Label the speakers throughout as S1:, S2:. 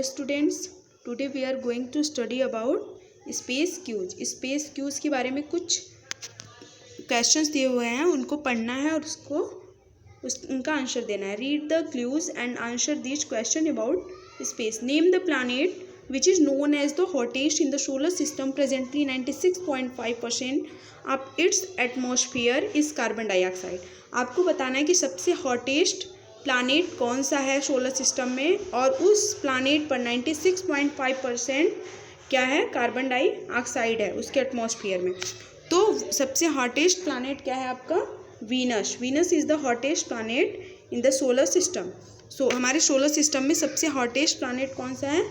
S1: Hello students, today we are going to study about space quiz. Space quiz के बारे में कुछ questions दिए हुए हैं, उनको पढ़ना है और उनका आंसर देना है। Read the clues and answer this question about space. Name the planet which is known as the hottest in the solar system, presently 96.5% of its atmosphere is carbon dioxide। आपको बताना है कि सबसे हॉटेस्ट प्लैनेट कौन सा है solar system में, और उस प्लैनेट पर 96.5% क्या है, कार्बन डाइऑक्साइड है उसके एटमॉस्फेयर में। तो सबसे हॉटेस्ट प्लैनेट क्या है आपका, Venus. Venus is the hottest planet in the solar system. हमारे सोलर सिस्टम में सबसे हॉटेस्ट प्लैनेट कौन सा है,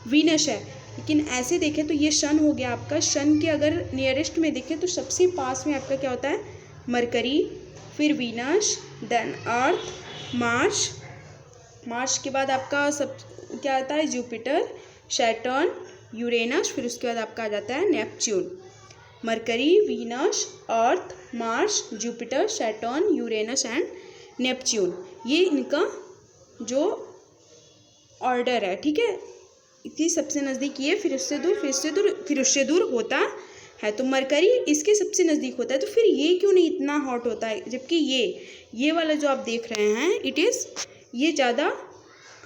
S1: वीनस है। लेकिन ऐसे देखें तो ये सन हो गया आपका। सन के अगर नियरेस्ट में देखें तो सबसे पास में आपका क्या होता है, मरकरी, फिर वीनस, देन अर्थ, मार्स। मार्स के बाद आपका सब क्या आता है, जुपिटर, सैटर्न, यूरेनस, फिर उसके बाद आपका आ जाता है Neptune. Mercury, Venus, earth, Mars, Jupiter, Saturn, Uranus and Neptune, ये इनका जो ऑर्डर है, ठीक है। इतनी सबसे नज़दीक ये, फिर उससे दूर, फिर उससे दूर, फिर उससे दूर होता है। तो मरकरी इसके सबसे नज़दीक होता है। तो फिर ये क्यों नहीं इतना हॉट होता है, जबकि ये वाला जो आप देख रहे हैं ये ज़्यादा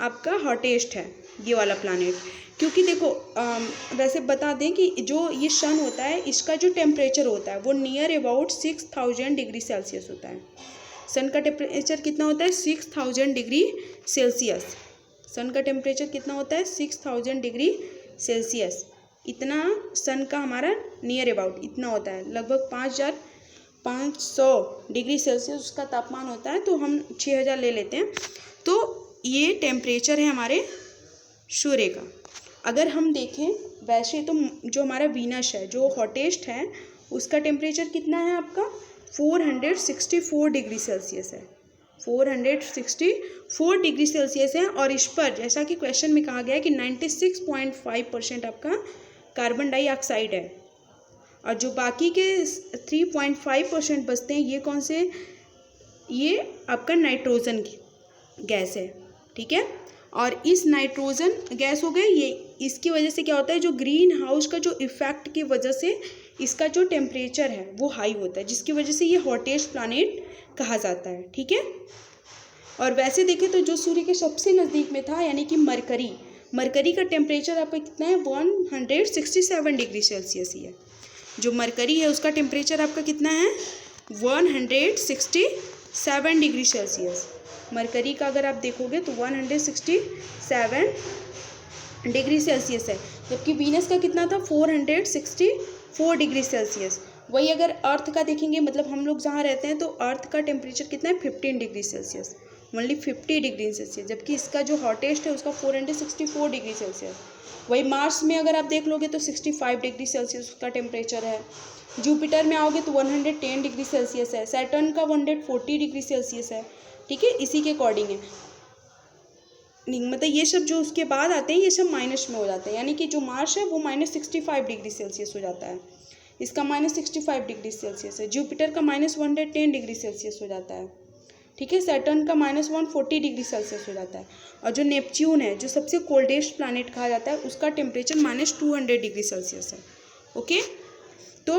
S1: आपका हॉटेस्ट है, ये वाला प्लैनेट। क्योंकि देखो वैसे बता दें कि जो ये सन होता है, इसका जो टेम्परेचर होता है वो नियर अबाउट 6000 डिग्री सेल्सियस होता है। सन का टेम्परेचर कितना होता है, 6000 डिग्री सेल्सियस। सन का टेम्परेचर कितना होता है, 6000 डिग्री सेल्सियस। इतना सन का हमारा नियर अबाउट इतना होता है, लगभग 5500 डिग्री सेल्सियस उसका तापमान होता है। तो हम 6000 ले लेते हैं। तो ये टेम्परेचर है हमारे सूर्य का। अगर हम देखें वैसे तो जो हमारा वीनस है, जो हॉटेस्ट है, उसका टेम्परेचर कितना है आपका, 464 डिग्री सेल्सियस है। 464 डिग्री सेल्सियस है। और इस पर जैसा कि क्वेश्चन में कहा गया है कि 96.5% आपका कार्बन डाइऑक्साइड है, और जो बाकी के 3.5% बचते हैं, ये कौन से, ये आपका नाइट्रोजन की गैस है, ठीक है। और इस नाइट्रोजन गैस हो गए, ये इसकी वजह से क्या होता है, जो ग्रीन हाउस का जो इफेक्ट की वजह से इसका जो टेम्परेचर है वो हाई होता है, जिसकी वजह से ये हॉटेस्ट प्लैनेट कहा जाता है, ठीक है। और वैसे देखें तो जो सूर्य के सबसे नज़दीक में था, यानी कि मरकरी का टेम्परेचर आपका कितना है, 167 डिग्री सेल्सियस ही है। जो मरकरी है उसका टेम्परेचर आपका कितना है, 167 डिग्री सेल्सियस। मरकरी का अगर आप देखोगे तो 167 डिग्री सेल्सियस है, जबकि वीनस का कितना था, 464 डिग्री सेल्सियस। वही अगर अर्थ का देखेंगे, मतलब हम लोग जहाँ रहते हैं, तो अर्थ का टेम्परेचर कितना है, 15 degree Celsius, only 50 degree Celsius, जबकि इसका जो हॉटेस्ट है उसका 464 डिग्री सेल्सियस। वही मार्स में अगर आप देख लोगे तो 65 डिग्री सेल्सियस उसका टेम्परेचर है। जुपिटर में आओगे तो 110 डिग्री सेल्सियस है। सैटर्न का 140 डिग्री सेल्सियस है, ठीक है। इसी के अकॉर्डिंग है, मतलब ये सब जो उसके बाद आते हैं ये सब माइनस में हो जाते हैं, यानी कि जो मार्स है वो -65 डिग्री सेल्सियस हो जाता है, इसका -65 डिग्री सेल्सियस है। जुपिटर का -110 डिग्री सेल्सियस हो जाता है, ठीक है। सैटर्न का -140 डिग्री सेल्सियस हो जाता है। और जो नेपच्यून है, जो सबसे कोल्डेस्ट प्लैनेट कहा जाता है, उसका टेम्परेचर -200 डिग्री सेल्सियस है, ओके। तो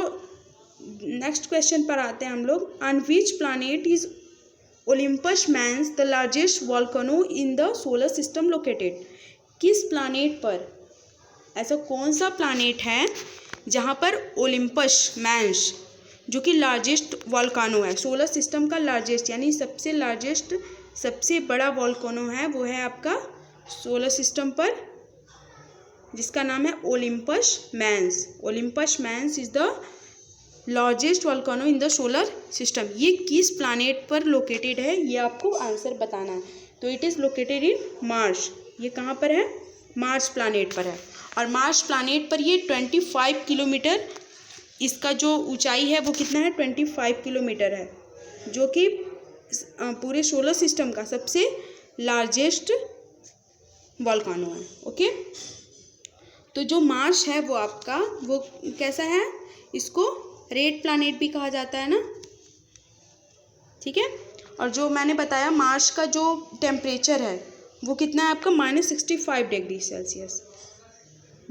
S1: नेक्स्ट क्वेश्चन पर आते हैं हम लोग। On which planet is Olympus Mons the largest volcano in the solar system located. किस प्लैनेट पर, ऐसा कौन सा प्लैनेट है जहाँ पर ओलंपस मैंस, जो कि लार्जेस्ट वॉल्केनो है, सोलर सिस्टम का लार्जेस्ट यानी सबसे लार्जेस्ट, सबसे बड़ा वॉल्केनो है, वो है आपका सोलर सिस्टम पर, जिसका नाम है Olympus Mons. Olympus Mons is the largest volcano in the solar system. ये किस प्लैनेट पर लोकेटेड है, ये आपको आंसर बताना है। तो it is located in Mars. ये कहाँ पर है, मार्स प्लैनेट पर है। और मार्स प्लैनेट पर ये 25 किलोमीटर, इसका जो ऊंचाई है वो कितना है, 25 किलोमीटर है, जो कि पूरे सोलर सिस्टम का सबसे लार्जेस्ट वॉल्केनो है, ओके। तो जो मार्स है वो आपका, वो कैसा है, इसको रेड प्लैनेट भी कहा जाता है ना, ठीक है। और जो मैंने बताया मार्स का जो टेम्परेचर है वो कितना है आपका -65 डिग्री सेल्सियस।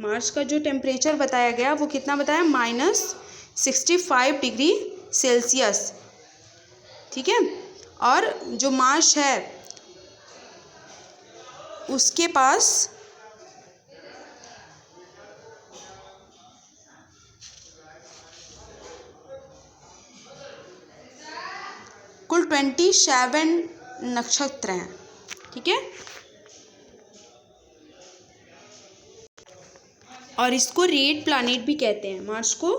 S1: मार्स का जो टेम्परेचर बताया गया वो कितना बताया, -65 डिग्री सेल्सियस। ठीक है। और जो मार्स है उसके पास कुल 27 नक्षत्र हैं। ठीक है। और इसको रेड प्लैनेट भी कहते हैं, मार्स को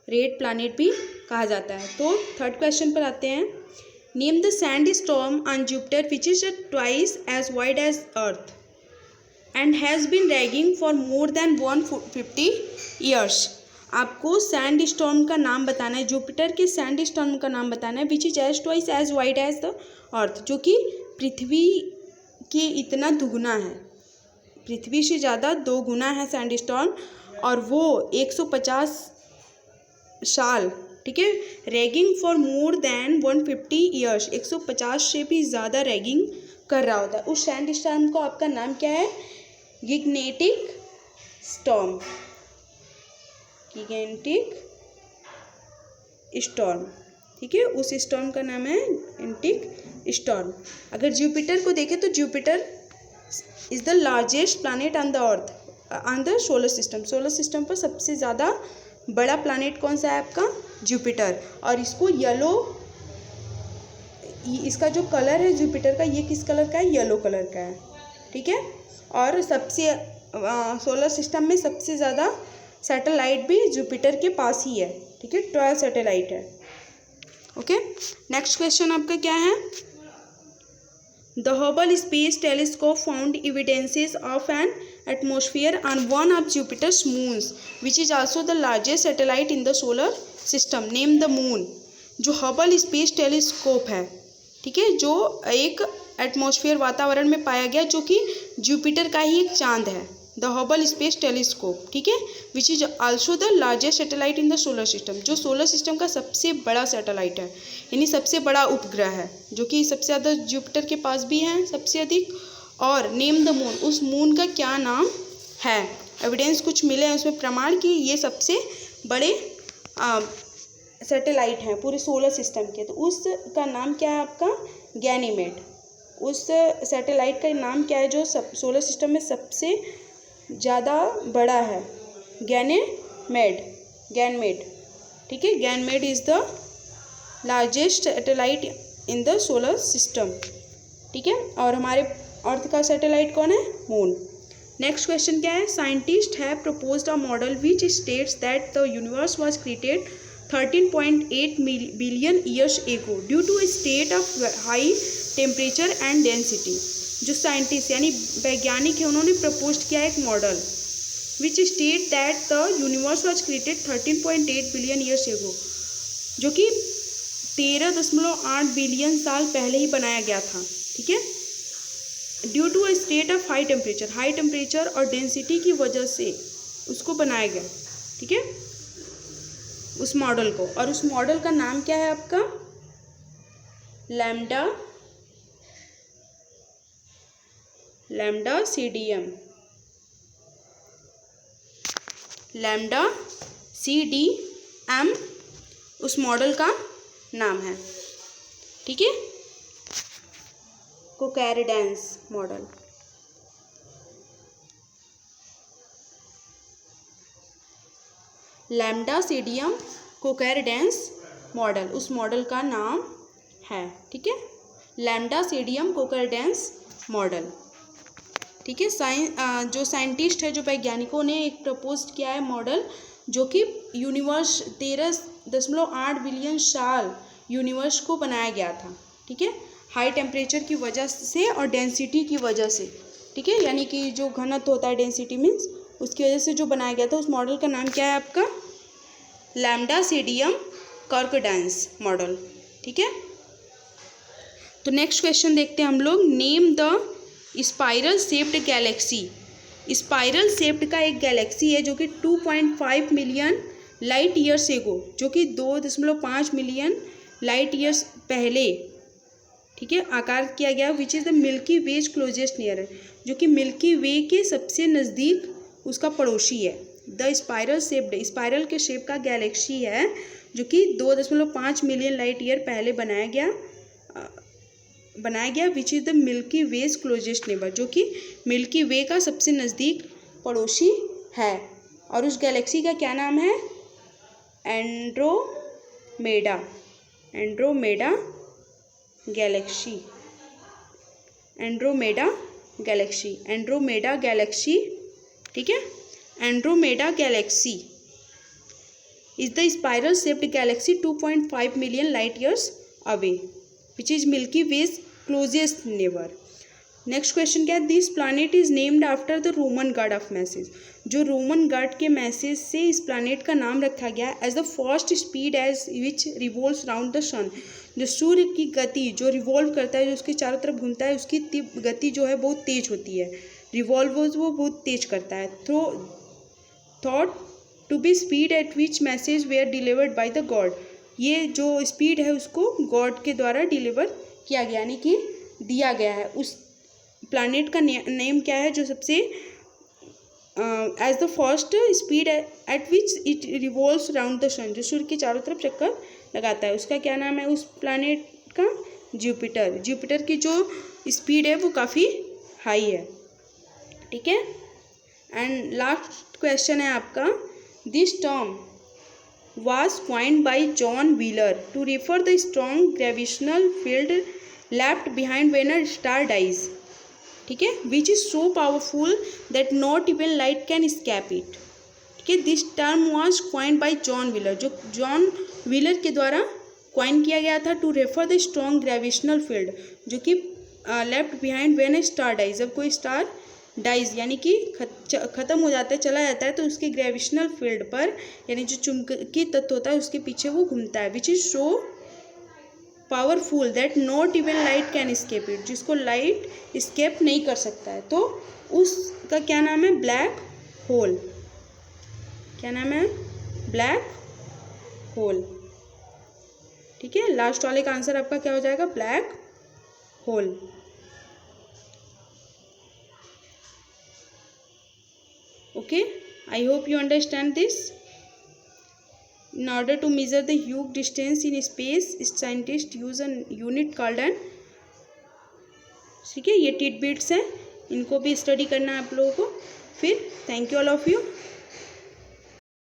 S1: रेड प्लैनेट भी कहा जाता है। तो थर्ड क्वेश्चन पर आते हैं। Name the sand storm on Jupiter which is twice as wide as earth and has been raging for more than 150 years. आपको सैंड स्टॉर्म का नाम बताना है, जुपिटर के सैंड स्टॉर्म का नाम बताना है which is as twice as wide as the earth, जो कि पृथ्वी के इतना दुगुना है, पृथ्वी से ज़्यादा 2 गुना है सैंड स्टॉर्म, और वो 150 साल, ठीक है, ragging for more than 150 years, 150 से भी ज़्यादा रैगिंग कर रहा होता है। उस सैंड स्टॉर्म को आपका नाम क्या है, गिगनेटिक स्टॉर्म, गिगनेटिक स्टॉर्म। ठीक है, उस स्टॉर्म का नाम है गिगनेटिक स्टॉर्म। अगर जुपिटर को देखें तो Jupiter is the largest planet on the earth on the solar system. Solar system पर सबसे ज़्यादा बड़ा प्लैनेट कौन सा है आपका, जुपिटर। और इसको येलो, इसका जो कलर है जुपिटर का, ये किस कलर का है, येलो कलर का है। ठीक है। और सबसे सोलर सिस्टम में सबसे ज़्यादा सैटेलाइट भी जुपिटर के पास ही है। ठीक है, 12 सैटेलाइट है। ओके, नेक्स्ट क्वेश्चन आपका क्या है। The Hubble Space Telescope found evidences of an atmosphere on one of Jupiter's moons, which is also the largest satellite in the solar system. Name the moon. जो Hubble space telescope है, ठीक है, जो एक atmosphere वातावरण में पाया गया, जो कि जुपिटर का ही एक चांद है, द हबल स्पेस टेलीस्कोप। ठीक है, which is also the largest satellite in the solar system, जो सोलर सिस्टम का सबसे बड़ा सैटेलाइट है, यानी सबसे बड़ा उपग्रह है, जो कि सबसे ज़्यादा जुपिटर के पास भी है सबसे अधिक। और नेम द मून, उस मून का क्या नाम है, एविडेंस कुछ मिले हैं उसमें प्रमाण कि ये सबसे बड़े सैटेलाइट हैं पूरे सोलर सिस्टम के, तो उसका नाम क्या है आपका, गैनीमेड। उस सैटेलाइट का नाम क्या है जो सोलर सिस्टम में सबसे ज़्यादा बड़ा है, गैनीमेड, गैनमेड। ठीक है, Ganymede is the largest satellite in the solar system. ठीक है, और हमारे अर्थ का सैटेलाइट कौन है, मून। नेक्स्ट क्वेश्चन क्या है। Scientist have proposed a model which states that the universe was created 13.8 billion years ago due to a state of high temperature and density. जो साइंटिस्ट यानी वैज्ञानिक है, उन्होंने प्रपोज किया एक model which state that the universe was created 13.8 billion years ago, जो कि 13.8 billion साल पहले ही बनाया गया था। ठीक है, due to a state of high temperature, high temperature और डेंसिटी की वजह से उसको बनाया गया। ठीक है, उस मॉडल को, और उस मॉडल का नाम क्या है आपका, लैम्डा सीडीएम, लैम्डा सीडीएम उस मॉडल का नाम है। ठीक है, कोकैरिडेंस मॉडल। लैम्डा सीडीएम कोकैरिडेंस मॉडल उस मॉडल का नाम है। ठीक है, लैम्डा सीडीएम कोकैरिडेंस मॉडल। ठीक है, जो साइंटिस्ट है, जो वैज्ञानिकों ने एक प्रपोज किया है मॉडल, जो कि यूनिवर्स 13.8 बिलियन साल यूनिवर्स को बनाया गया था। ठीक है, हाई टेम्परेचर की वजह से और डेंसिटी की वजह से। ठीक है, यानी कि जो घनत्व होता है, डेंसिटी मीन्स, उसकी वजह से जो बनाया गया था। उस मॉडल का नाम क्या है आपका, लैम्डा सीडीएम कोकैरिडेंस मॉडल। ठीक है, तो नेक्स्ट क्वेश्चन देखते हैं हम लोग। Name the spiral shaped Galaxy. Spiral shaped का एक गैलेक्सी है जो कि 2.5 मिलियन लाइट ईयर्स एगो, जो कि 2.5 मिलियन लाइट ईयर्स पहले, ठीक है, आकार किया गया which is the milky way's closest near, जो कि मिल्की वे के सबसे नज़दीक उसका पड़ोसी है। द स्पाइरल शेप्ड, स्पाइरल के शेप का गैलेक्सी है जो कि 2.5 मिलियन लाइट ईयर पहले बनाया गया which is the milky way's closest neighbour, जो कि मिल्की वे का सबसे नज़दीक पड़ोसी है। और उस गैलेक्सी का क्या नाम है? Andromeda, Andromeda galaxy, Andromeda galaxy, Andromeda galaxy, ठीक है। Andromeda galaxy is the spiral shaped galaxy 2.5 million light years away which is Milky way's closest neighbour. Next question क्या है? This planet is named after the Roman god of message, जो Roman god के message से इस planet का नाम रखा गया है। Has the first speed as which revolves round the sun, जो सूर्य की गति जो रिवॉल्व करता है, जो उसके चारों तरफ घूमता है, उसकी गति जो है बहुत तेज होती है। रिवॉल्व वो बहुत तेज करता है। Thought to be speed at which message were delivered by the god, ये जो स्पीड है उसको गॉड के द्वारा डिलीवर किया गया, यानी कि दिया गया है। उस प्लानिट का नेम क्या है जो सबसे has the first speed at which it revolves round the sun, जो सूर्य के चारों तरफ चक्कर लगाता है, उसका क्या नाम है उस प्लानिट का? जुपिटर। जुपिटर की जो स्पीड है वो काफ़ी हाई है, ठीक है। एंड लास्ट क्वेश्चन है आपका, this term was coined by John Wheeler to refer the strong gravitational field left behind when a star dies, ठीक है, which is so powerful that not even light can escape it, ठीक है। This term was coined by John Wheeler, जो John Wheeler के द्वारा coin किया गया था, to refer the strong gravitational field, जो कि left behind when a star dies, जब कोई स्टार डाइज यानी कि ख़त्म हो जाता है, चला जाता है, तो उसके ग्रेविटेशनल फील्ड पर, यानी जो चुंबकीय तत्व होता है उसके पीछे वो घूमता है। Which is so powerful that not even light can escape it, जिसको लाइट एस्केप नहीं कर सकता है, तो उसका क्या नाम है? Black hole. क्या नाम है? ब्लैक होल, ठीक है। लास्ट वाले का आंसर आपका क्या हो जाएगा? Black hole. Okay, I hope you understand this. In order to measure the huge distance in space, scientists use a unit called an, ठीक है, ये टिडबिट्स हैं, इनको भी स्टडी करना है आप लोगों को। फिर thank you all of you.